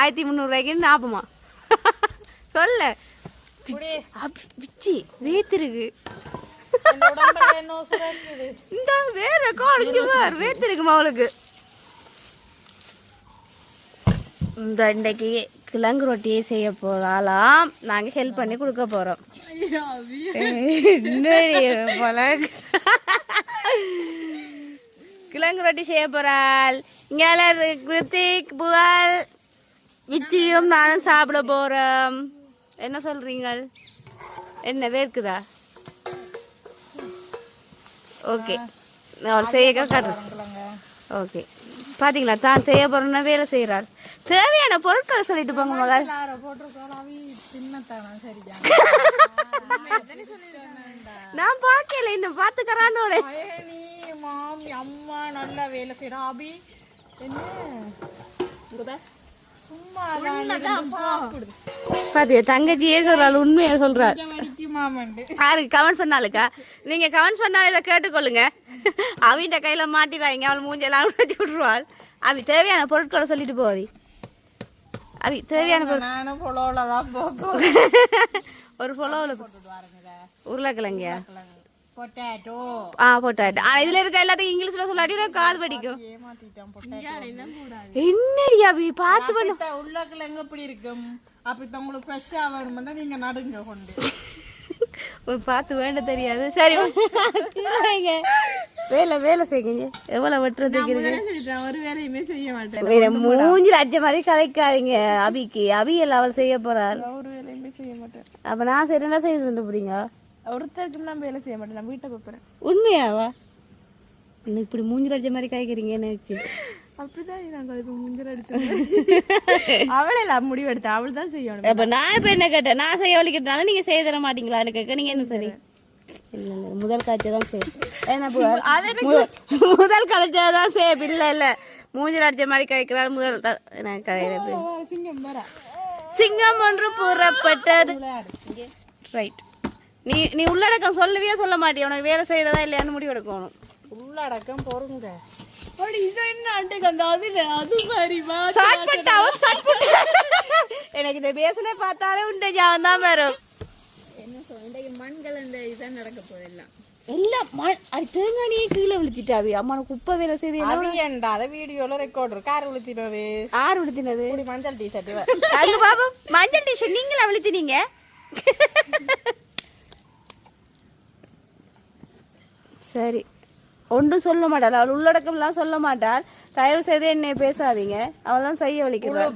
1300 ரூபாய்க்கு ஞாபகமா சொல்ல பிச்சி வேத்திருக்கு இந்த வேற காலேஜ் வேத்திருக்குமா அவளுக்கு. இந்த இன்றைக்கு கிழங்கு ரொட்டியை செய்ய போறாலாம். நாங்க ஹெல்ப் பண்ணி கொடுக்க போறோம். கிழங்கு ரொட்டி செய்ய போறாள். இங்க கிருத்திக் புகழ் விச்சியும் நானும் சாப்பிட போறோம். என்ன சொல்றீங்க? என்ன வேர்க்குதா? ஓகே அவர் செய்ய காட்டுறேன். ஓகே பாத்தீங்களா தான் செய்ய போறோம்னா வேலை செய்யறாள். தேவையான பொருட்களை சொல்லிட்டு போங்க மகள். நான் பாக்கல இன்னும் பாத்துக்கறானோட மாமி அம்மா நல்லா வேலை செய்யறா. அபி என்ன பாத்தியா தங்கச்சியே சொல்றாள், உண்மையா சொல்றாள். யாருக்கு கமெண்ட் பண்ணாலுக்கா? நீங்க கமெண்ட் பண்ணாலும் இதை கேட்டுக்கொள்ளுங்க. அவிட்ட கையில மாட்டிடுவாங்க, அவள் மூஞ்செல்லாம் வச்சு விட்டுருவாள். அவி தேவையான பொருட்களை சொல்லிட்டு போவி. அவி தேவையான ஒரு பொலோல உருளைக்கிழங்கியா பொட்டாட்டோ பொட்டாட்டோ. இதுல இருக்க எல்லாத்தையும் இங்கிலீஷ்ல சொல்லாடி காது படிக்கும். என்னடி அவி பார்த்து பண்ணு. உருளைக்கிழங்கு எப்படி இருக்கும்? அப்ப உங்களுக்கு ஃப்ரெஷ்ஷா வேணும்னா நீங்க நடுங்க கொண்டு பார்த்து வேண்ட தெரியாது. சரி வேலை வேலை செய்யுங்க. எவ்வளவு வெட்டுறதுக்கு ஒரு வேலையுமே செய்ய மாட்டேன். மூஞ்சில் அடிச்ச மாதிரி கலைக்காதீங்க. அபிக்கு அபி எல்லாம் அவள் செய்ய போறாள். ஒரு வேலையுமே செய்ய மாட்டேன். அப்ப நான் சரி என்ன செய்து போறீங்க? ஒருத்தருக்கு நான் வேலை செய்ய மாட்டேன். நான் வீட்டை போறேன். உண்மையாவா? இன்னும் இப்படி மூஞ்சில் அடிச்ச மாதிரி காய்க்கிறீங்க என்ன வச்சு? அப்படிதான் நாங்க இப்ப மூஞ்சில் அடிச்சோம். அவளே முடிவெடுத்த அவள் தான் செய்யணும். அப்ப நான் இப்ப என்ன கேட்டேன்? நான் செய்ய வலிக்கிறதுனால நீங்க செய்ய தர மாட்டீங்களான்னு கேட்க. நீங்க என்ன சரி இல்ல முதல் காய்ச்சதான் சரி. என்ன முதல் காய்ச்சதான் சேப் இல்ல இல்ல மூஞ்சில் அடிச்ச மாதிரி காய்க்கிறாள். முதல் தான் கலையிறது. சிங்கம் ஒன்று புறப்பட்டது. ரைட். நீ உள்ளடக்கம் சொல்லவே சொல்ல மாட்டிய. உனக்கு வேலை செய்யறதா இல்லையான்னு முடிவு எடுக்கணும். உள்ளடக்கம் பொறுங்க. எனக்கு இந்த பேசனே பார்த்தாலே உண்டை ஜாவம் தான் வரும். என்ன சொல்ல மண்கள் இதான் நடக்க போதெல்லாம் எல்லாம் அது தேங்கானியே கீழே விழுத்திட்டாவி. அம்மா குப்பை வேலை செய்து வீடியோல ரெக்கார்ட் இருக்கு. யாரு விழுத்தினது? யாரு விழுத்தினது? மஞ்சள் டிஷர்ட் பாப்போம். மஞ்சள் டிஷர்ட் நீங்களா விழுத்தினீங்க? சரி ஒன்றும் சொல்ல மாட்டாள். அவள் உள்ளடக்கம் எல்லாம் சொல்ல மாட்டாள். தயவு செய்து என்னை பேசாதீங்க. அவள் தான் செய்ய வலிக்கிறாள்.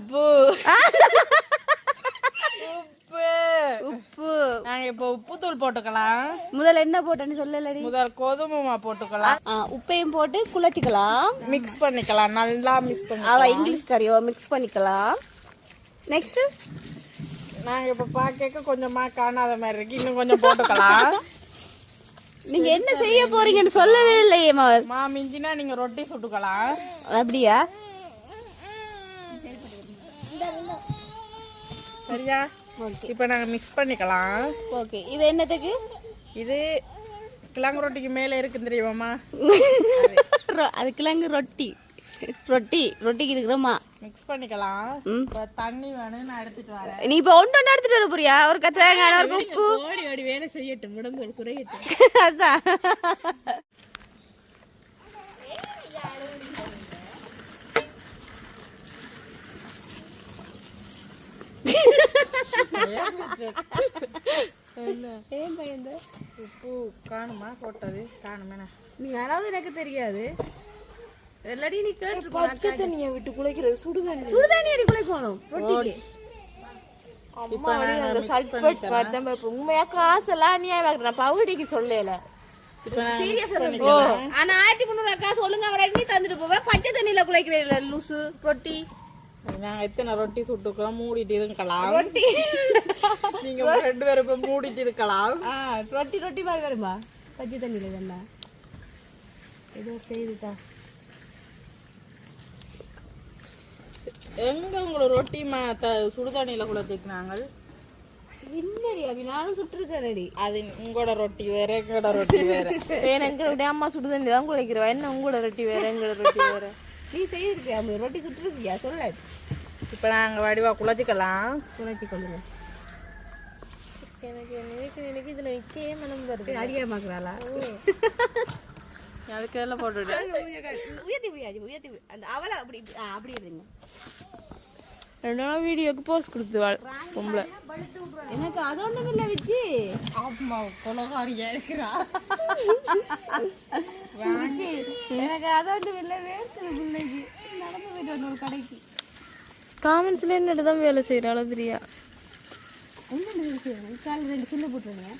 உப்பு நாங்க இப்ப உப்பு தூள் போட்டுக்கலாம். முதல்ல என்ன போட்டேன்னு சொல்லலடி. முதல் கோதுமை போட்டுக்கலாம். உப்பையும் போட்டு குழச்சிக்கலாம். மிக்ஸ் பண்ணிக்கலாம். நல்லா மிக்ஸ் பண்ணி அவ இங்கிலீஷ் கறியோ மிக்ஸ் பண்ணிக்கலாம். நெக்ஸ்ட் நாங்க இப்ப பாக்க கொஞ்சமா காணாத மாதிரி இருக்கு. இன்னும் கொஞ்சம் போட்டுக்கலாம். நீங்க என்ன செய்ய போறீங்கன்னு சொல்லவே இல்லையே மிஞ்சினா நீங்க ரொட்டி சுட்டுக்கலாம். அப்படியா? சரியா? இப்ப நாங்க மிக்ஸ் பண்ணிக்கலாம். ஓகே. இது என்னத்துக்கு? இது கிழங்கு ரொட்டிக்கு மேல இருக்கு தெரியுமாமா? அது கிழங்கு ரொட்டி. ரொட்டிக்கு இருக்கிறோமா? மிக்ஸ் பண்ணிக்கலாம். தண்ணி வேணும் நான் எடுத்துட்டு வரேன். நீ இப்ப ஒன்று எடுத்துட்டு வர போறியா? ஒரு கத்தாங்க ஒரு உப்பு ஓடி ஓடி வேலை செய்யட்டும். உடம்பு குறையட்டும். அதான் உப்பு காணுமா? போட்டது காணுமே. நீ யாராவது எனக்கு தெரியாது. எல்லாடி நீ கேட்டு பச்சை தண்ணியை விட்டு குளிக்கிறது. சுடுதண்ணி அடி குளிக்கணும் ரொட்டிக்கு. உண்மையா காசெல்லாம் அநியாயம் பவுடிக்கு சொல்லல. ஆனா 1300 காசு ஒழுங்கா வர தந்துட்டு போவேன். பச்சை தண்ணியில குளிக்கிறேன் லூசு ரொட்டி. நாங்க எத்தனை ரொட்டி சுட்டுக்கிறோம். மூடிட்டு இருக்கலாம். ரொட்டி நீங்க 2 பேரும் இப்ப மூடிட்டு இருக்கலாம். ரொட்டி மாதிரி வருமா பச்சை தண்ணியில? இதெல்லாம் ஏதோ செய்துதா. எங்க உங்களை ரொட்டி சுடுதண்ணியில குளத்துக்குனாங்க? என்னடி அபி நானும் சுட்டுருக்கேன்டி. அது உங்களோட ரொட்டி வேற எங்களோட ரொட்டி வேற. எங்களுடைய அம்மா சுடுதண்ணி தான் குளிக்கிறவா. என்ன உங்களோட ரொட்டி வேற எங்களோட ரொட்டி வேற. நீ செய்திருக்கியா? ரொட்டி சுட்டுருக்கியா? சொல்ல இப்போ நாங்கள் வடிவா குழச்சிக்கலாம். குழச்சி கொள்ளுங்க. எனக்கு இதில் நிற்கவே மனம் வருது. அடிக்க பார்க்குறாளா? அதுக்கு எல்லாம் போட்டுவிட்டு உயர்த்தி முடியாது, உயர்த்தி அந்த அவளை அப்படி அப்படி இருங்க. 2 நாள் வீடியோக்கு போஸ்ட் கொடுத்துவாள் பொம்பளை. எனக்கு அது ஒன்றும் இல்லை வச்சு. ஆமா கொலகாரியா இருக்கிறா. எனக்கு அது ஒன்றும் இல்லை, வேர்க்குது பிள்ளைக்கு. நடந்து போயிட்டு வந்த ஒரு கடைக்கு. காமெண்ட்ஸ்ல என்னட்டு தான் வேலை செய்கிறாளோ தெரியா. காலையில் 2 சின்ன போட்டுருங்க.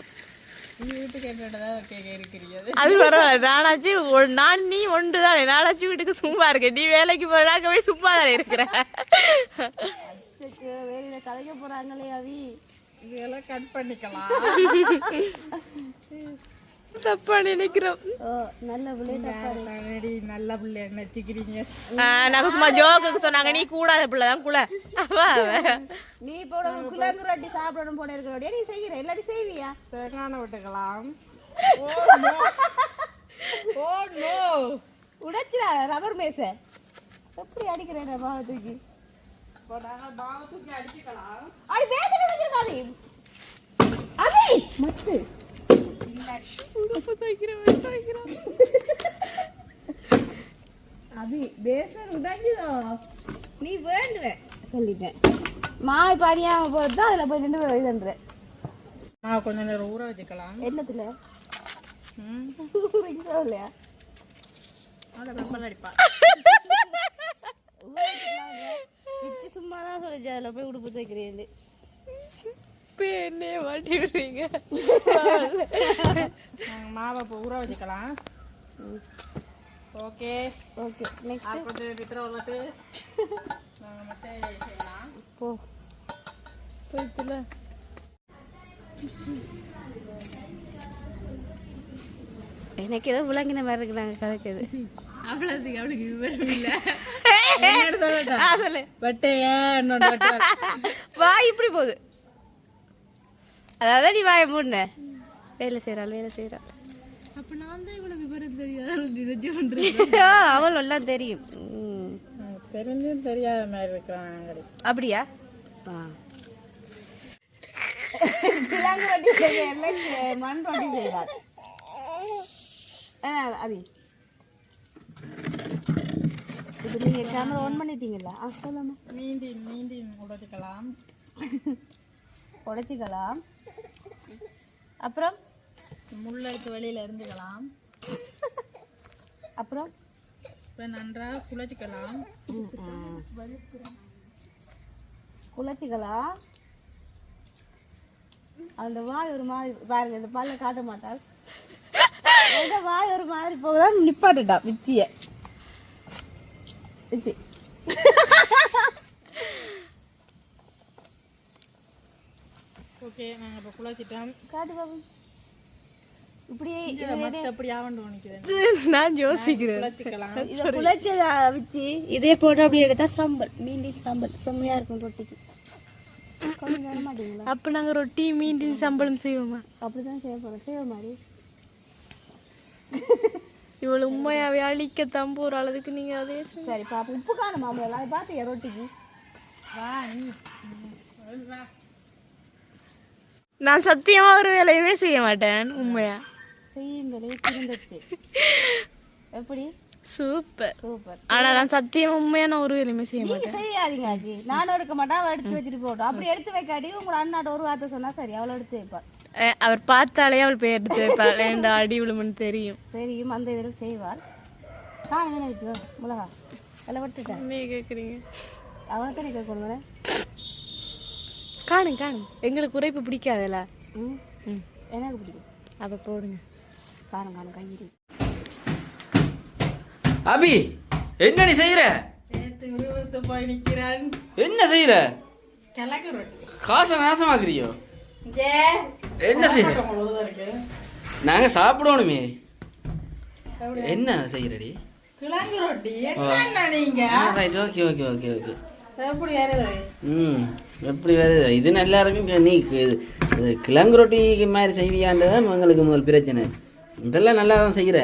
அது பரவாயில்ல. நானாச்சு நான் நீ ஒன்று தானே. நானாச்சும் வீட்டுக்கு சும்மா இருக்கேன். நீ வேலைக்கு போறாக்கவே சும்மா தானே இருக்கிற. வேலையில கலைக்க போறாங்களே அவி. இதெல்லாம் கட் பண்ணிக்கலாம். தப்பா நினைக்கிறோம். நல்ல பிள்ளை நல்ல பிள்ளை நினைச்சுக்கிறீங்க. நாங்க சும்மா ஜோக்குக்கு சொன்னாங்க. நீ கூடாத பிள்ளைதான் குல. நீ இப்போ குலங்கு ரொட்டி சாப்பிடணும் போல இருக்கிற ரொட்டியா நீ செய்கிற எல்லாத்தையும் செய்வியா? தேங்காய் விட்டுக்கலாம். ஓ நோ உடைச்சிடா ரப்பர் மேச. எப்படி அடிக்கிறேன் பாவத்துக்கு? பாவத்துக்கு அடிச்சுக்கலாம். அடி மேச உடைச்சிருக்காது. அவி மத்து அபி பேசன் உடைஞ்சுதோ. நீ வேண்டுவ சொல்லிட்டேன். மாவு பாடியாம போறது தான். அதில் போய் 2 பேர் எழுதுன்ற. மாவு கொஞ்சம் நேரம் ஊற வச்சுக்கலாம். என்னத்துல இல்லையா? அடிப்பா சும்மா தான் சொல்லிச்சு. அதில் போய் உடுப்பு தைக்கிறேன். என்னைய மாட்டி விடுறீங்க. மாவை இப்போ ஊற வச்சுக்கலாம். Okay okay. நெக்ஸ்ட் கொஞ்சம் வித்திர உள்ளது நாங்கள் மட்டும் செய்யலாம். போ போயிட்டுல எனக்கு ஏதோ விளங்கின மாதிரி இருக்கு. நாங்கள் கதைச்சது அவ்வளோதுக்கு அவளுக்கு விவரம் இல்லை. வா இப்படி போகுது. அதாவது நீ வாய மூணு வேலை செய்கிறாள் வேலை செய்கிறாள். அப்போ நான் தான் இவ்வளோ விவரம் தெரியாது. அவள் எல்லாம் தெரியும். தெரிஞ்சும் தெரியாத மாதிரி இருக்கிறாங்க. அப்படியா? மண் ரொட்டி செய்வார் அபி. இப்போ நீங்கள் கேமரா ஆன் பண்ணிட்டீங்களா? சொல்லாம மீண்டும் உடைச்சிக்கலாம். உடைச்சிக்கலாம். அப்புறம் முள்ளைக்கு வெளியில் இருந்துக்கலாம். அப்புறம் இப்போ நன்றாக குழச்சிக்கலாம். குழச்சிக்கலாம். அந்த வாய் ஒரு மாதிரி பாருங்க. இந்த பல்ல காட்ட மாட்டாள். அந்த வாய் ஒரு மாதிரி போகுதான் நிப்பாட்டுட்டா விச்சிய விச்சி. ஓகே நாங்கள் இப்போ குழச்சிட்டோம். காட்டு பாபு. இப்படியே அப்படி ஆவண்டு நினைக்கிறேன். நான் யோசிக்கிறேன். குழச்சிக்கலாம். இதை குழச்சதா வச்சு இதே போட்டு அப்படி எடுத்தா சாம்பல் மீண்டும் சாம்பல் செம்மையா இருக்கும் ரொட்டிக்கு. கொஞ்சம் வர மாட்டீங்களா? அப்போ நாங்கள் ரொட்டி மீண்டும் சம்பளம் செய்வோமா? அப்படிதான் செய்யப்படும். செய்வ மாதிரி இவ்வளோ உண்மையாவே அழிக்கத்தான் போகிற அளவுக்கு நீங்கள் அதே சரி பாப்பா. உப்பு காணுமா நம்மள? அதை பார்த்தியா ரொட்டிக்கு? நான் சத்தியமாக ஒரு வேலையுமே செய்ய மாட்டேன். உண்மையா செய்யுங்களே திருந்துச்சு. எப்படி? Super super. ஆனா நான் சத்தியம் உண்மையான ஒரு வேலையுமே செய்ய மாட்டேன். செய்யாதீங்க ஆச்சி. நானும் எடுக்க மாட்டேன். அவள் எடுத்து வச்சுட்டு போட்டோம். அப்படி எடுத்து வைக்காட்டி உங்களோட அண்ணாட்ட ஒரு வார்த்தை சொன்னா சரி அவளை எடுத்து வைப்பா. அவர் பார்த்தாலே அவள் பேர் எடுத்து வைப்பாள். ரெண்டு அடி விழுமன்னு தெரியும். தெரியும். அந்த இதில் செய்வாள். காணும் வேணா வச்சு மிளகா எல்லாம் விட்டுட்டேன். நீ கேட்குறீங்க அவனை தானே கேட்கணும். காணும் காணும். எங்களுக்கு உரைப்பு பிடிக்காதுல்ல. எனக்கு பிடிக்கும். அப்போ போடுங்க. காணும் காணும் கையில். அபி என்ன நீ செய்யற? போய் நிற்கிறான். என்ன செய்யற? கிழக்கு ரொட்டி காசை நாசமாக்குறியோ? என்ன செய்யற? நாங்க சாப்பிடணுமே. என்ன செய்யறடி? கிழங்கு ரொட்டி என்ன நீங்க? Right. Okay okay okay okay. எப்படி வருது? எப்படி வருது? இது நல்லா இருக்கும். நீ கிழங்கு ரொட்டி மாதிரி செய்வியான்றதான் உங்களுக்கு முதல் பிரச்சனை. இதெல்லாம் நல்லா தான் செய்யற.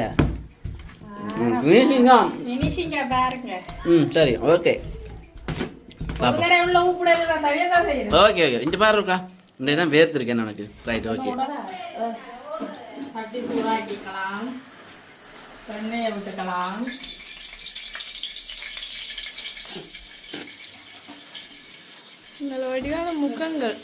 ஃபினிஷிங்கா பாருங்க. சரி ஓகே ஓகே ஓகே இந்த பாரு இருக்கா இந்த தான் வேர்த்திருக்கேன் எனக்கு ரைட் ஓகே கட்டி சூடாக்கிக்கலாம் எண்ணெயை விட்டுக்கலாம் நல்ல வடிவான முகங்கள்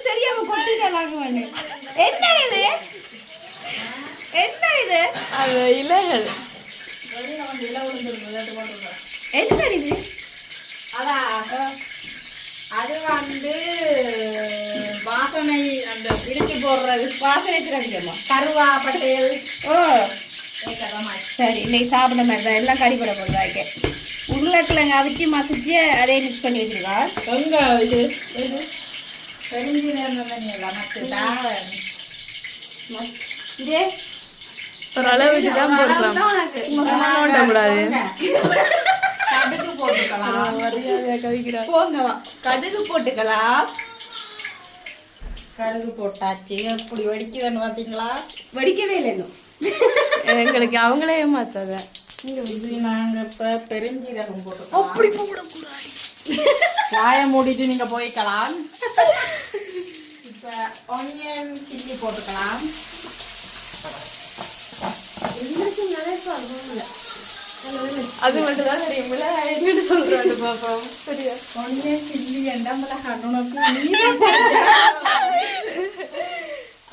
தெரியாம என்ன இது அது இலைகள் என்ன இது அது வந்து வாசனை அந்த இடிச்சு போடுறது வாசனை திரவியமா கருவா பட்டையல் ஓ சரி இன்னைக்கு சாப்பிட மாதிரி தான் எல்லாம் கறிப்பட போடுறாங்க உருளைக்கிழங்கு அவிச்சு மசிச்சு அதே மிக்ஸ் பண்ணி வச்சிருக்கா எங்க இது பெருஞ்சீரகம் இதே ஒரு அளவுக்கு தான் போடலாம் கூடாது கடுகு போட்டுக்கலாம் போங்க கடுகு போட்டுக்கலாம் கடுகு போட்டாச்சு எப்படி வெடிக்குதுன்னு பார்த்தீங்களா வடிக்கவே இல்லை இன்னும் எங்களுக்கு அவங்களே ஏமாத்தாத இது நாங்க இப்ப பெருஞ்சீரகம் போட்டுக்கலாம் அப்படி போடக்கூடாது வாயை மூடிட்டு நீங்க போய்க்கலாம் இப்ப ஆனியன் சில்லி போட்டுக்கலாம் அது மட்டும் தான் தெரியுமில்ல என்னன்னு சொல்றாங்க பாப்போம் சரியா ஆனியன் சில்லி எண்டம்பல உனக்கு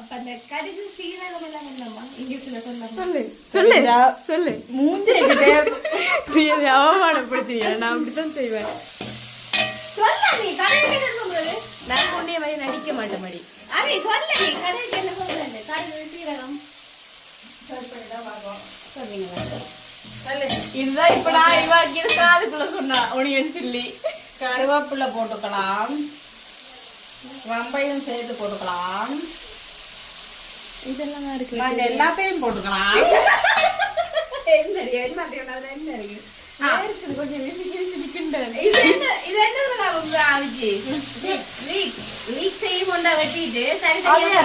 அப்ப அந்த கடுகு சீரகம் எல்லாம் என்னமா இங்கிலீஷ்ல சொல்லலாம் சொல்லு சொல்லு சொல்லு மூஞ்சிக்கிட்டே நீ என்னை அவமானப்படுத்துறியா நான் அப்படித்தான் செய்வேன் சொல்ல நீ கடுகு என்ன சொல்றது நான் கொண்டே மாதிரி நடிக்க மாட்டேன் மடி அவை சொல்ல நீ கடுகு என்ன சொல்றது கடுகு சீரகம் இதுதான் இப்ப நான் இவாக்கி காதுக்குள்ள சொன்னா ஒனியன் சில்லி கருவேப்பிலை போட்டுக்கலாம் வெம்பையும் சேர்த்து போட்டுக்கலாம் இதெல்லாம் இருக்கு நாங்க எல்லாத்தையும் போட்டுக்கலாம் கொஞ்சம் இது என்ன அவிச்சு லீக் செய்யும் கொண்டா வெட்டிட்டு சரி சரியா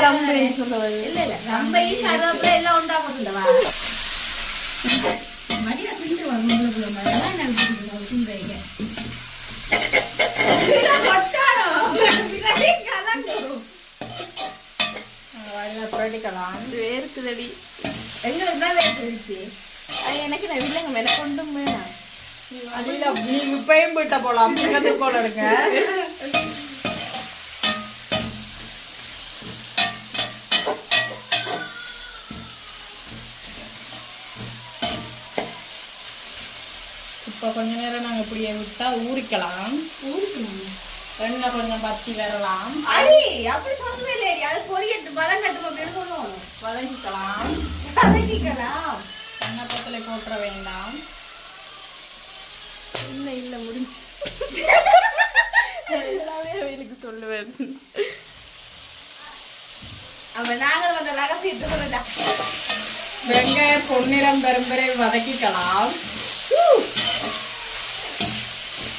இல்ல இல்ல ரம்பையும் கருவேப்பிலை எல்லாம் உண்டா போட்டுண்டவா மதியா பிண்டு வந்து புரட்டிக்கலாம் வேர்க்குதடி எங்களுக்கு தான் வேர்த்துருச்சு எனக்கு நான் இல்லைங்க மேல கொண்டும் வேணாம் அதுல நீ இப்பயும் போயிட்ட போலாம் போல இருக்க இப்ப கொஞ்ச நேரம் நாங்க இப்படியே விட்டா ஊறிக்கலாம் எண்ணெய் கொஞ்சம் பத்தி வரலாம் அடி அப்படி சொல்லவே இல்லையடி அது பொரியட்டு பதம் கட்டும் அப்படின்னு சொல்லுவோம் வதக்கிக்கலாம் வதக்கிக்கலாம் எண்ணெய் பத்தலை போட்டுற வேண்டாம் இல்ல இல்ல முடிஞ்சு எல்லாமே அவனுக்கு சொல்லுவேன் அவன் நாங்கள் வந்த ரகசியத்தை சொல்லட்டா வெங்காயம் பொன்னிறம் பெரும்பரை வதக்கிக்கலாம்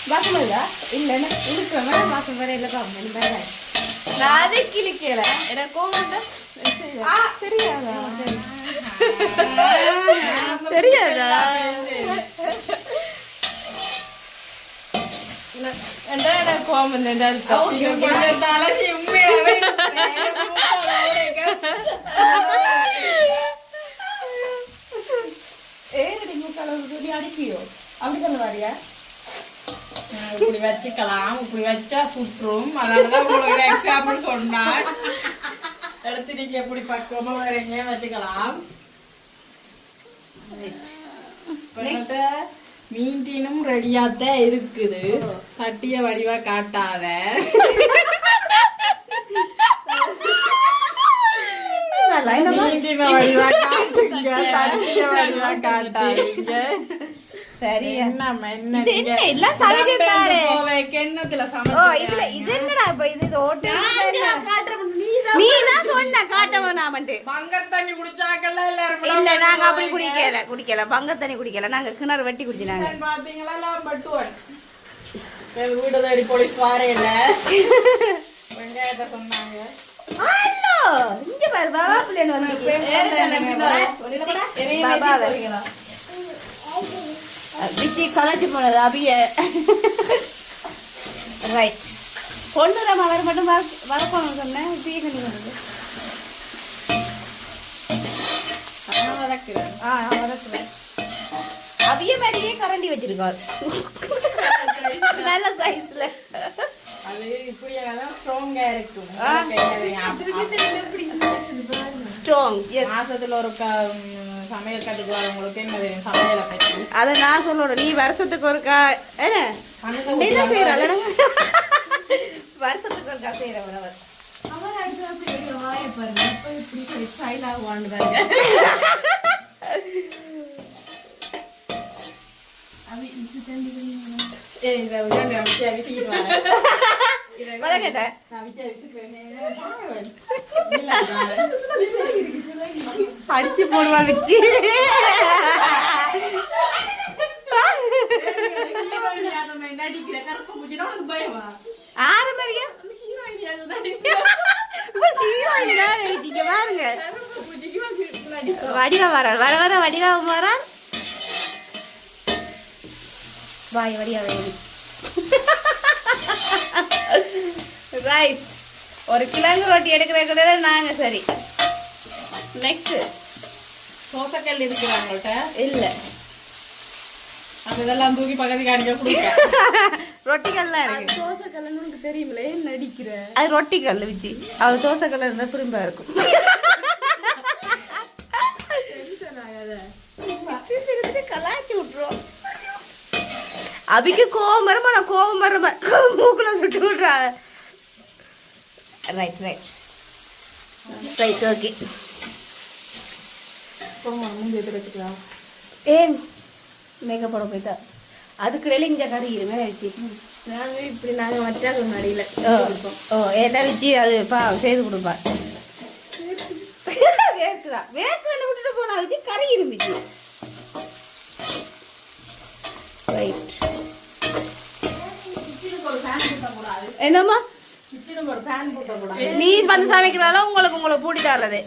வாசம் இல்ல இல்லைன்னா இருக்கிறவங்க வாசம் வர இல்லை காமன் நான் அதை கிளிக்கல எனக்கு கோவம் தெரியாதா தெரியாதா எனக்கு கோவம் கொஞ்சம் தலைவி உண்மையாவே ஏறடி முக்கால் துணி அடிக்கியோ அப்படி சொல்ல வாரியா இப்படி வச்சுக்கலாம் இப்படி வச்சா சுற்றும் அதனாலதான் உங்களுக்கு எக்ஸாம்பிள் சொன்னான் எடுத்து நீங்க எப்படி பக்குவமா வேற எங்கேயும் வச்சுக்கலாம் மீன்டீனும் ரெடியாத்தான் இருக்குது சட்டிய வடிவா காட்டாத மீன்டீன வடிவா காட்டுங்க சட்டிய வடிவா காட்டாதீங்க சரி என்ன எல்லாம் சமைச்சாரு கிண்ணத்துல ஓ இதுல இது என்னடா இப்ப இது ஓட்டு நீ தான் சொன்ன காட்ட வேணாமன்ட்டு. பங்கர் தண்ணி குடிச்சாக்கல எல்லாரும் இல்ல நாங்க அப்படி குடிக்கல பங்க தண்ணி குடிக்கல, நாங்க கிணறு வெட்டி குடிச்சினாங்க. பாத்தீங்களா எல்லாம் பட்டுவன் வீடு தேடி போலீஸ் வாரையில வெங்காயத்தை சொன்னாங்க. இங்க பாரு பாபா பிள்ளைன்னு வந்து விஜி கலாச்சி போனது அபிய. ரைட் பொண்ணு மகர் மட்டும் வளர்க்கணும் சொன்னேன். பீசனி வருது வளர்க்குறேன். அபிய மேலேயே கரண்டி வச்சிருக்காரு நல்ல சைஸ்ல. அது இப்படியாதான் ஸ்ட்ராங்கா இருக்கும். ஸ்ட்ராங் மாசத்துல ஒரு சமையல் கட்டுக்கு வரவங்களுக்கு என்ன தெரியும் சமையலை பற்றி. அதை நான் சொல்லணும். நீ வருஷத்துக்கு ஒருக்கா என்ன செய்யற வருஷத்துக்கு ஒருக்கா செய்யறவர் அவர் அடுத்த வாயை பாருங்க. இப்ப இப்படி ஸ்டைலா வாழ்ந்தாங்க. அடிச்சு போடுவாள் வச்சு பாருங்க வடிவா வரார் வர வர வடிவா வரார். வாய் வடியா வேணும். ரைட் ஒரு கிழங்கு ரொட்டி எடுக்கிற கூட நாங்க சரி. நெக்ஸ்ட் தோசைக்கல் இருக்குறாங்கள்ட்ட இல்ல அந்த இதெல்லாம் தூக்கி பக்கத்துக்கு அடிக்க கொடுக்க ரொட்டிகள்லாம் இருக்கு. தோசை கல்லன்னு உனக்கு தெரியுமில்ல நடிக்கிற. அது ரொட்டி கல் விஜி. அது தோசை கல்ல இருந்தா திரும்ப இருக்கும். கலாய்ச்சி விட்டுரும். அபிக்கு கோபம் வருமா நான் கோபம் வருமா மூக்குல சுட்டு விட்றாங்க. Right right right okay. ஏன் மேக்கப் போட போயிட்டா அதுக்கிடையில இங்கே கறி இருமே வச்சு நாங்கள் இப்படி நாங்கள் வச்சாங்க நடியில. ஓ ஏட்டா வச்சு அது செய்து கொடுப்பா. வேர்க்குதான் வேர்க்குதான் விட்டுட்டு போனா வச்சு கறி இருந்துச்சு. ரைட் என்னம்மா நீ வந்து சமைக்கிறால உங்களுக்கு பூட்டி தர்றது.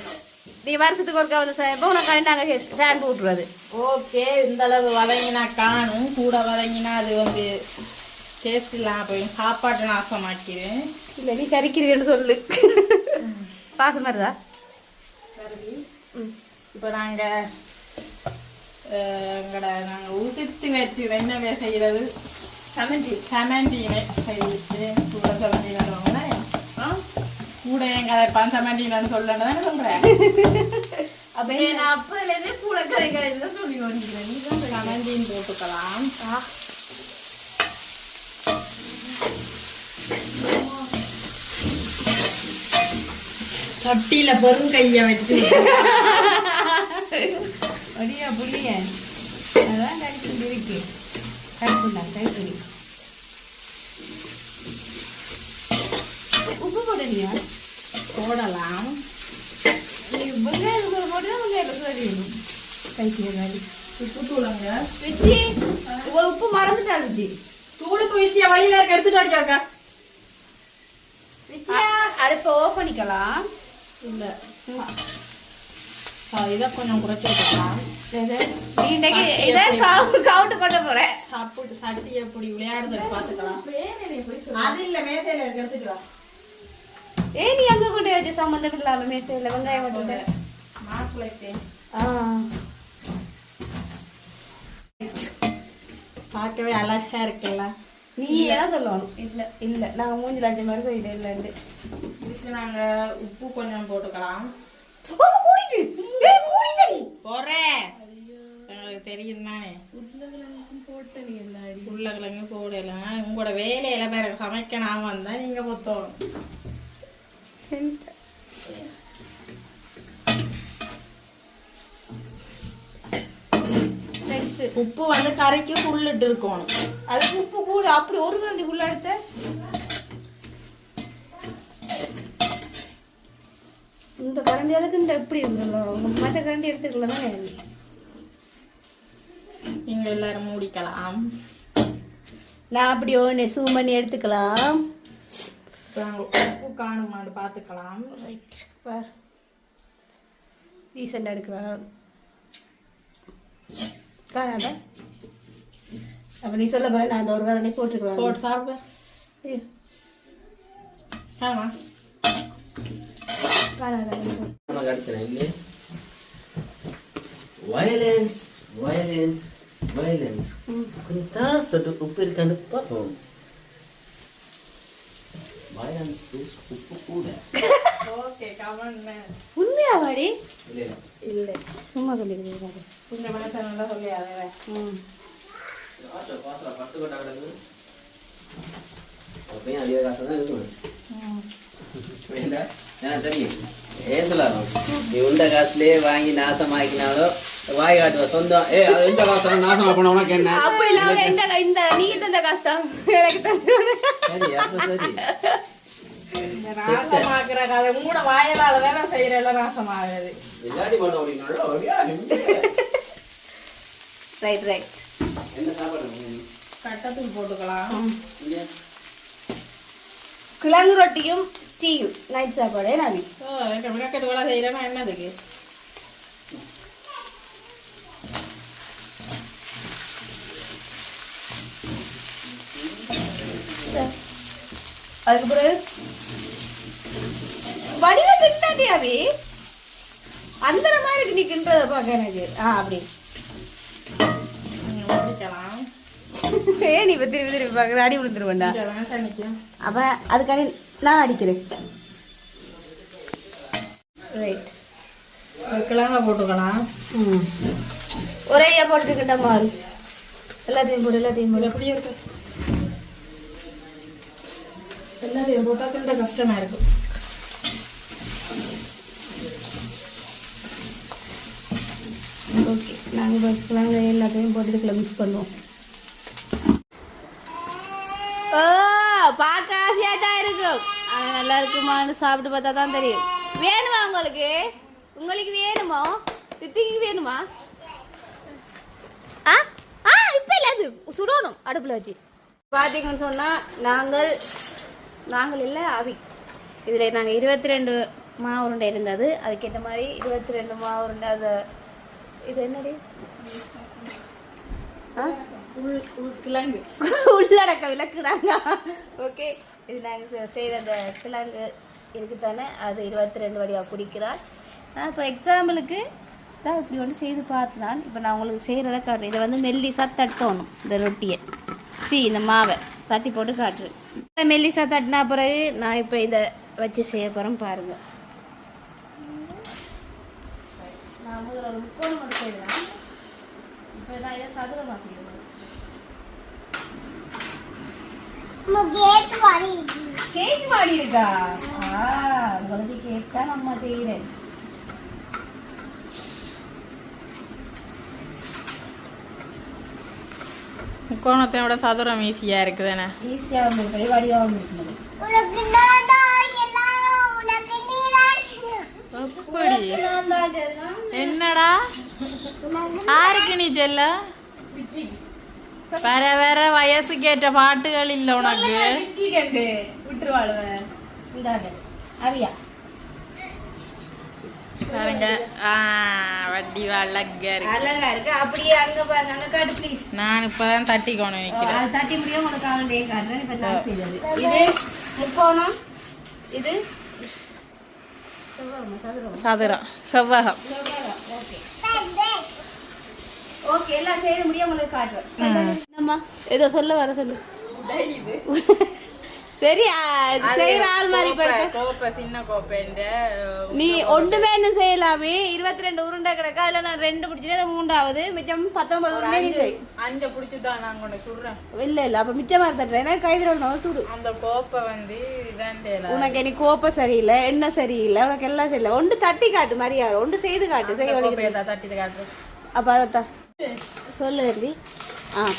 நீ வருஷத்துக்கு ஒருக்கா வந்து சமைப்போம் உனக்கு நாங்கள் ஃபேன் போட்டுருவது. ஓகே இந்த அளவு வதங்கினா காணும் கூட வதங்கினா அது வந்து டேஸ்ட் இல்லாம போய் சாப்பாட்டு நாசமாக்கிறேன். இல்லை நீ கறிக்கிறீன்னு சொல்லு. பாசம் வருதா? இப்போ நாங்கள் நாங்கள் உதிர்த்து வச்சு என்ன செய்கிறது சமண்டினை செய்து கூட சமண்டினவங்க கூட எங்க கதைப்பான் சமண்டினு சொல்லணும்னு சொல்றேன். அப்ப நான் அப்பலேருந்தே கூட கதை கதை சொல்லி வந்துக்கிறேன். சமண்டின்னு போட்டுக்கலாம். சட்டியில பெருங்கைய வச்சு அடியா புளிய அதான் கடிச்சு இருக்கு. கருப்புண்டா கைப்பறி உப்பு போடலையா? போடலாம். நீ வெங்காயம் போட்டு வெங்காயம் சொல்லிடணும். கைப்பறி உப்பு தூளுங்க விஜி ஒரு உப்பு மறந்துட்டா விஜி. தூளுப்பு வித்தியா வழியில இருக்க எடுத்துட்டு அடிச்சாக்கா அடுப்பை ஓஃப் பண்ணிக்கலாம். இல்ல இதை கொஞ்சம் குறைச்சி வச்சுக்கலாம். நீ இன்னைக்கு இதை கவுண்ட் பண்ண போறேன். சாப்பிட்டு சட்டி எப்படி விளையாடுறது பார்த்துக்கலாம். அது இல்ல மேசையில இருக்க எடுத்துட்டு வா. நீ அங்க கொண்டு வச்சு சம்பந்தம் இல்லாம மேசையில வெங்காயம் போட்டு மாப்பிள்ளைக்கு பார்க்கவே அழகா இருக்குல்ல. நீ ஏன் சொல்லணும்? இல்ல இல்ல நாங்க மூஞ்சில அஞ்சு மாதிரி சொல்லிட்டு இல்லைன்னு. இதுக்கு நாங்க உப்பு கொஞ்சம் போட்டுக்கலாம். போறேன் உங்களுக்கு தெரியும் தானே. உருளைக்கிழங்கு போடலாம். உங்களோட வேலையில வேற சமைக்க நான் வந்தா நீங்க பொத்தோணும். உப்பு வந்து கறிக்கு புள்ளிட்டு இருக்கணும். அதுக்கு உப்பு கூட அப்படி ஒரு கரண்டி உள்ள எடுத்த இந்த கரண்டியாளுக்கு இந்த எப்படி இருந்தோம் மற்ற கரண்டி எடுத்துக்கலாம் தானே. நீங்க எல்லாரும் மூடிக்கலாம். நான் அப்படி ஒன்று சூம் பண்ணி எடுத்துக்கலாம். உப்பு காணுமான்னு பார்த்துக்கலாம். ரைட் பார் ரீசெண்டாக எடுக்கலாம் காணாத. அப்போ நீ சொல்ல போற நான் அந்த ஒரு கரண்டி போட்டுக்கலாம். போட்டு சாப்பிடுவேன். ஆமா காணாத உனக்கு அடுத்தேன் இல்லையே. வயலன்ஸ் வயலன்ஸ் வயலன்ஸ் கொஞ்சம் சொட்டு உப்பு இருக்கான்னு பார்ப்போம். வயலன்ஸ் ப்ளஸ் உப்பு கூட. ஓகே கமெண்ட் உண்மையா வாடி இல்லை இல்லை இல்லை சும்மா சொல்லிக்கிறீங்க. இந்த மனசை நல்லா சொல்லி அதை பாசா 10 கொட்டா கிடக்கு. அப்பயும் அதிக காசு தான் இருக்கும். வேண்டாம் எனக்கு தெரியும். ஏன் சொல்லாரும் நீ உண்ட காசுலேயே வாங்கி நாசமாக்கினாலும் வாய் காட்டுவ சொந்தம். அது எந்த காசு நாசமா போன உனக்கு என்ன? அப்படி இல்லாம இந்த நீங்க தந்த கஷ்டம் எனக்கு தந்து சரி அப்ப சரி. நாசமாக்குற கதை கூட வாயலால தானே செய்யற நாசமாகுது. விளையாடி பண்ண முடியும். Right right. என்ன சாப்பாடு கட்டத்தூள் போட்டுக்கலாம். கிழங்கு ரொட்டியும் டீயும் நைட் சாப்பாடு நாவி. விளக்கத்து வேலை செய்யறேன்னா என்னதுக்கு? அதுக்கு பிறகு வடிவ கிண்டாட்டி அவி அந்த மாதிரி நீ கிண்டத பாக்க எனக்கு அப்படி முடிக்கலாம். நீ இப்ப திருப்பி திருப்பி பாக்குற அடி விழுந்துருவேண்டா. அப்ப அதுக்காண்டி நான் அடிக்கிறேன். ரைட் கிழங்க போட்டுக்கலாம். ஒரே போட்டுக்கிட்ட மாதிரி எல்லாத்தையும் போடு எல்லாத்தையும் போடு. எப்படியே இருக்கு எல்லாத்தையும் போட்டா கிண்ட கஷ்டமா இருக்கும். ஓகே நாங்கள் எல்லாத்தையும் போட்டுக்கல மிக்ஸ் பண்ணுவோம். பார்க்க ஆசையா தான் இருக்கும். ஆனால் நல்லா இருக்குமான்னு சாப்பிட்டு பார்த்தா தான் தெரியும். வேணுமா உங்களுக்கு? உங்களுக்கு வேணுமா? தித்திக்கு வேணுமா? ஆ ஆ இப்போ இல்லை அது சுடணும் அடுப்பில் வச்சு. பார்த்தீங்கன்னு சொன்னால் நாங்கள் இல்லை அவி இதில் நாங்கள் 22 மாவு உருண்டை இருந்தது. அதுக்கேற்ற மாதிரி 22 மாவு உருண்டை. அது இது என்னடி கிழங்கு உள்ளடக்க விளக்குறாங்க. ஓகே இது நாங்கள் செய்கிற அந்த கிழங்கு இருக்குதானே அது 22 வடியாக பிடிக்கிறான். நான் இப்போ எக்ஸாம்பிளுக்கு தான் இப்படி ஒன்று செய்து பார்த்துதான் இப்போ நான் உங்களுக்கு செய்கிறத காட்டுறேன். இதை வந்து மெல்லிசாக தட்டணும். இந்த ரொட்டியை இந்த மாவை தட்டி போட்டு காட்டுறேன். மெல்லிசாக தட்டினா பிறகு நான் இப்போ இதை வச்சு செய்ய போகிறேன் பாருங்கள். நான் முதல்ல ஒரு முக்கோணம் மட்டும் செய்கிறேன். இப்போ நான் இதை சதுரமாக செய்யணும். கேக் மாடி இருக்கா? உங்களுக்கு கேக் தான் அம்மா செய்கிறேன். முக்கோணத்தை விட சதுரம் ஈஸியா இருக்குதானே? ஈஸியாகவும் இருக்குது வடிவாகவும் இருக்குது. என்னடா யாருக்கு நீ செல்ல? வேற வேற வயசுக்கு ஏற்ற பாட்டுகள் இல்ல உனக்கு. விட்டுருவாளுவன் அவியா பாருங்க. வட்டி அழகா இருக்கு. அழகா இருக்கு. அப்படியே அங்க பாருங்க அங்க காட்டு ப்ளீஸ். நான் இப்பதான் தட்டிக்கோணும் நிக்கிறேன். அது தட்டி முடியும் உனக்கு அவன்டே காட்டுறேன். இப்ப நான் செய்யறது இது முக்கோணம். இது சதுரம் செவ்வகம். ஓகே எல்லாம் செய்ய முடியும் உங்களுக்கு காட்டுறேன். என்னம்மா ஏதோ சொல்ல வர சொல்லு. சரியா செய்யற ஆள் மாதிரி கோப்பை சின்ன கோப்பை நீ ஒன்றுமே என்ன செய்யலாமே. 22 உருண்டை கிடக்கா. அதுல நான் 2 பிடிச்சேன். 3வது மிச்சம் 19 உருண்டை நீ செய். 5 பிடிச்சுதான் நான் கொண்டு சுடுறேன். இல்ல அப்ப மிச்சமா தட்டுறேன். ஏன்னா கைவிரல் சுடு. அந்த கோப்பை வந்து உனக்கு எனக்கு கோப்பை சரியில்லை என்ன சரியில்லை உனக்கு எல்லாம் சரியில்லை. ஒன்று தட்டி காட்டு மாதிரியா ஒன்று செய்து காட்டு. செய்ய தட்டி காட்டு. அப்ப அதத்தான் சொல்லு தம்பி.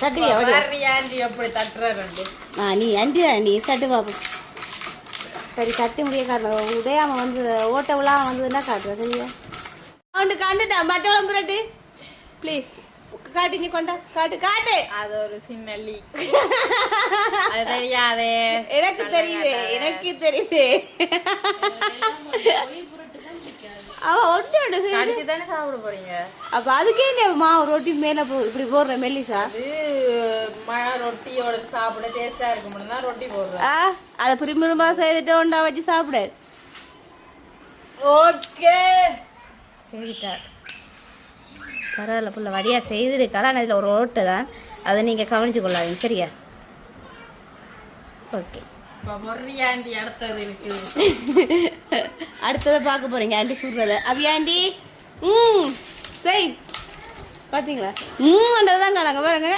தட்டுவியா எப்படி தட்டுற? நீ அண்டி நீ தட்டு பாப்போம். சரி தட்டி முடிய காட்டுறது உடையாம வந்து ஓட்ட விழாம வந்ததுன்னா காட்டுறது சரியா அவனு கண்டுட்டா மட்டவளம் புரட்டு ப்ளீஸ் காட்டுங்க கொண்டா காட்டு காட்டு அது ஒரு சின்ன லீக் அது தெரியாதே எனக்கு தெரியுது அவ ஒட்டோட கடிச்சு தானே சாப்பிட போறீங்க அப்ப அதுக்கே இந்த மாவு ரொட்டி மேல இப்படி போடுற மெல்லிசா அது மழை ரொட்டியோட சாப்பிட டேஸ்டா இருக்கும் தான் ரொட்டி போடுறேன் அதை புரிமுருமா செய்துட்டு ஒண்டா வச்சு சாப்பிட ஓகே செய்துட்டார் பரவாயில்ல புள்ள வடியா செய்திருக்காள் ஆனால் இதில் ஒரு ஓட்டை தான் அதை நீங்கள் கவனிச்சு கொள்ளாதீங்க சரியா ஓகே பொரியாண்டி அடுத்தது இருக்குது அடுத்ததை பார்க்க போறீங்க ஆண்டி சுடுறத அபியாண்டி சரி பார்த்தீங்களா தாங்க நாங்கள் பாருங்க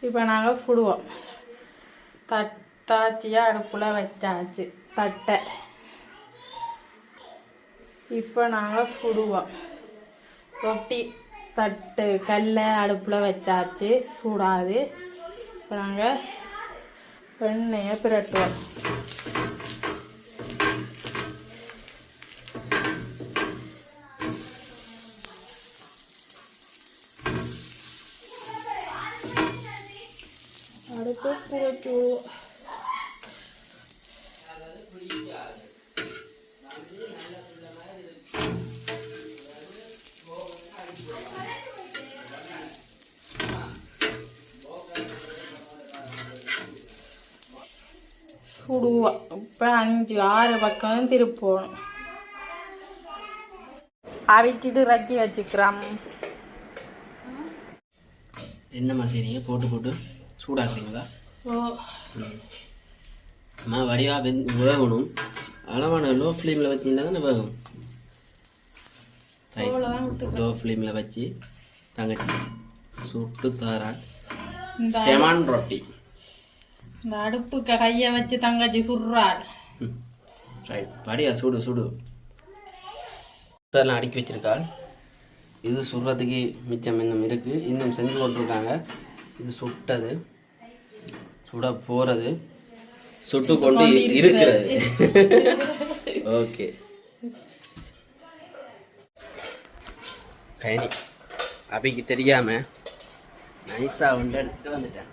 இப்போ நாங்கள் சுடுவோம் தாச்சியாக அடுப்புல வச்சாச்சு தட்டை இப்போ நாங்கள் சுடுவோம் ரொட்டி தட்டு கல்லை அடுப்பில் வச்சாச்சு சூடாது இப்போ நாங்கள் எண்ணெயை பிரட்டுவோம் அடுத்து புரட்டுவோம் சுடுவோம் இப்போ 5-6 பக்கம் திருப்பணும் அவிக்கிட்டு ரக்கி வச்சுக்கிறோம் என்னம்மா செய்றீங்க போட்டு சூடாக்குறீங்களா ஓ அம்மா வடிவா வேகணும் அளவான லோ ஃப்ளேமில் வச்சிங்கன்னா தானே வேகும் லோ ஃப்ளேமில் வச்சு தங்கச்சி சுட்டு தாரான் செமான் ரொட்டி இந்த அடுப்புக்கு கையை வச்சு தங்கச்சி சுடுறாள் ரைட் வடியா சுடு எல்லாம் அடுக்கி வச்சிருக்காள் இது சுடுறதுக்கு மிச்சம் இன்னும் இருக்குது இன்னும் செஞ்சு போட்டிருக்காங்க இது சுட்டது சுட போகிறது சுட்டு கொண்டு இருக்கிறது ஓகே கைனி அபிக்கு தெரியாம நைஸா வந்து எடுத்து வந்துட்டேன்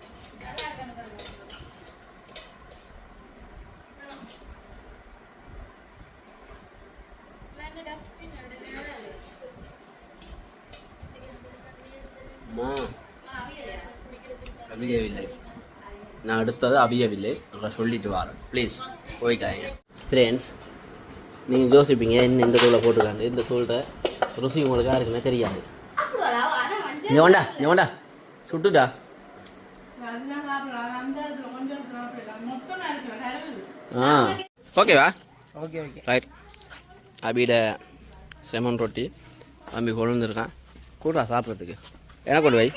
அபியவில்லை நான் அடுத்தது அபியவில்லை அங்கே சொல்லிட்டு வரேன் ப்ளீஸ் போய்க்காங்க ஃப்ரெண்ட்ஸ் நீங்கள் யோசிப்பீங்க என்ன இந்த தூளை போட்டுக்காங்க இந்த தூளை ருசி உங்களுக்கு யாருக்குன்னா தெரியாது இங்கே வேண்டா சுட்டுட்டா ஓகேவா ஓகே ரைட் அபியோட செமன் ரொட்டி அம்பி கொண்டு வந்துருக்கான் கூடா சாப்பிட்றதுக்கு என்ன கொண்டு வை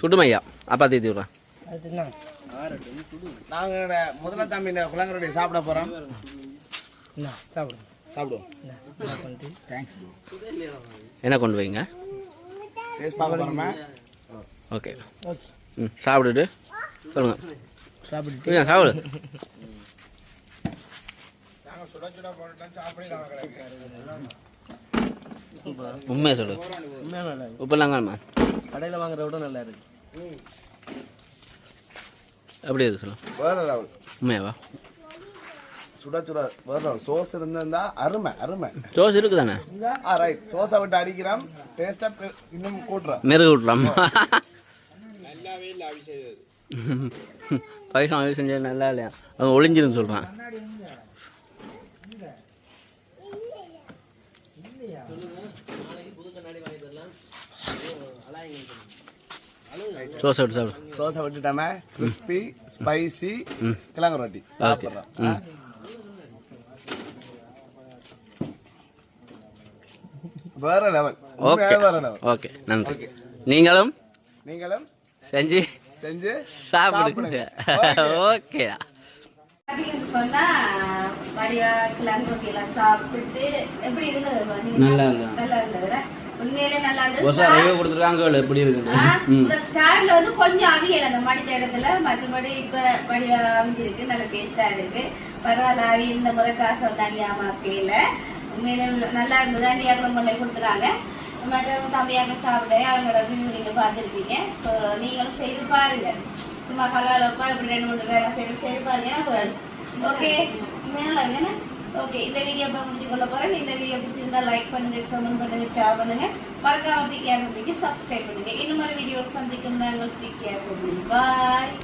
சுட்டுமையா அப்பா தீத்தி விட்றேன் நாங்கள் முதல்ல தம்பி இந்த குளங்கரோடைய சாப்பிட போகிறோம் சாப்பிடுவோம் தேங்க்ஸ் என்ன கொண்டு வைங்க டேஸ்ட் பார்க்க போகிறோமா ஓகே சாப்பிட்டுட்டு சொல்லுங்க சாப்பிட்டு சாப்பிடு உண்மையை சொல்லு உப்பெல்லாம் காணுமா கடையில் வாங்குறத விட நல்லா இருக்கு எப்படி இருக்கு சொல்லு வேற லெவல் உண்மையாவா சுட வேற லெவல் சோஸ் இருந்தா அருமை சோஸ் இருக்கு தானே ரைட் சோஸை விட்டு அடிக்கிறோம் டேஸ்டா இன்னும் கூட்டுறோம் மெருகு விட்லாம் பைசா செஞ்சது நல்லா இல்லையா அது ஒளிஞ்சிருந்து சொல்கிறான் சோசை விட்டு சாப்பிடு சோஸை விட்டுட்டாம கிறிஸ்பி ஸ்பைசி கிழங்கு ரொட்டி சாப்பிட்றோம் வேற லெவல் ஓகே வேற லெவல் ஓகே நன்றி நீங்களும் செஞ்சு சாப்பிடுங்க ஓகே சொன்னா வடிவா கிழங்கு ரொட்டியெல்லாம் சாப்பிட்டு எப்படி இருந்தது நல்லா இருந்தது நல்லா இருந்தது உண்மையிலே நல்லா பொசா இருந்தது. ரைவ் கொடுத்துருக்காங்க எப்படி இருக்கு முதல் ஸ்டார்ட்ல வந்து கொஞ்சம் அவியல் அந்த மடித்த இடத்துல, மற்றபடி இப்ப அவிஞ்சிருக்கு, நல்ல டேஸ்டா இருக்கு. பரவாயில்ல, அவி இந்த முறை காசை வந்து அணியாமாக்கையில உண்மையில நல்லா இருந்தது. அண்டியாக்களும் கொண்டு கொடுத்துறாங்க. மற்ற தம்பியாக்கள் சாப்பிட அவங்களோட ரிவ்யூ நீங்க பார்த்துருப்பீங்க. ஸோ நீங்களும் செய்து பாருங்க. சும்மா கலாலப்பா இப்படி 2-3 வேலை செய்து பாருங்க. ஓகே, நல்லா இருக்குன்னு. ஓகே, இந்த வீடியோ இப்போ முடிச்சு கொள்ள போறேன். இந்த வீடியோ பிடிச்சிருந்தா லைக் பண்ணுங்க, கமெண்ட் பண்ணுங்க, ஷேர் பண்ணுங்க. மறக்காம பிகேஆர் சப்ஸ்கிரைப் பண்ணுங்க. இன்னும் ஒரு வீடியோ சந்திக்கும் நாங்கள் பிகேஆர். பாய்.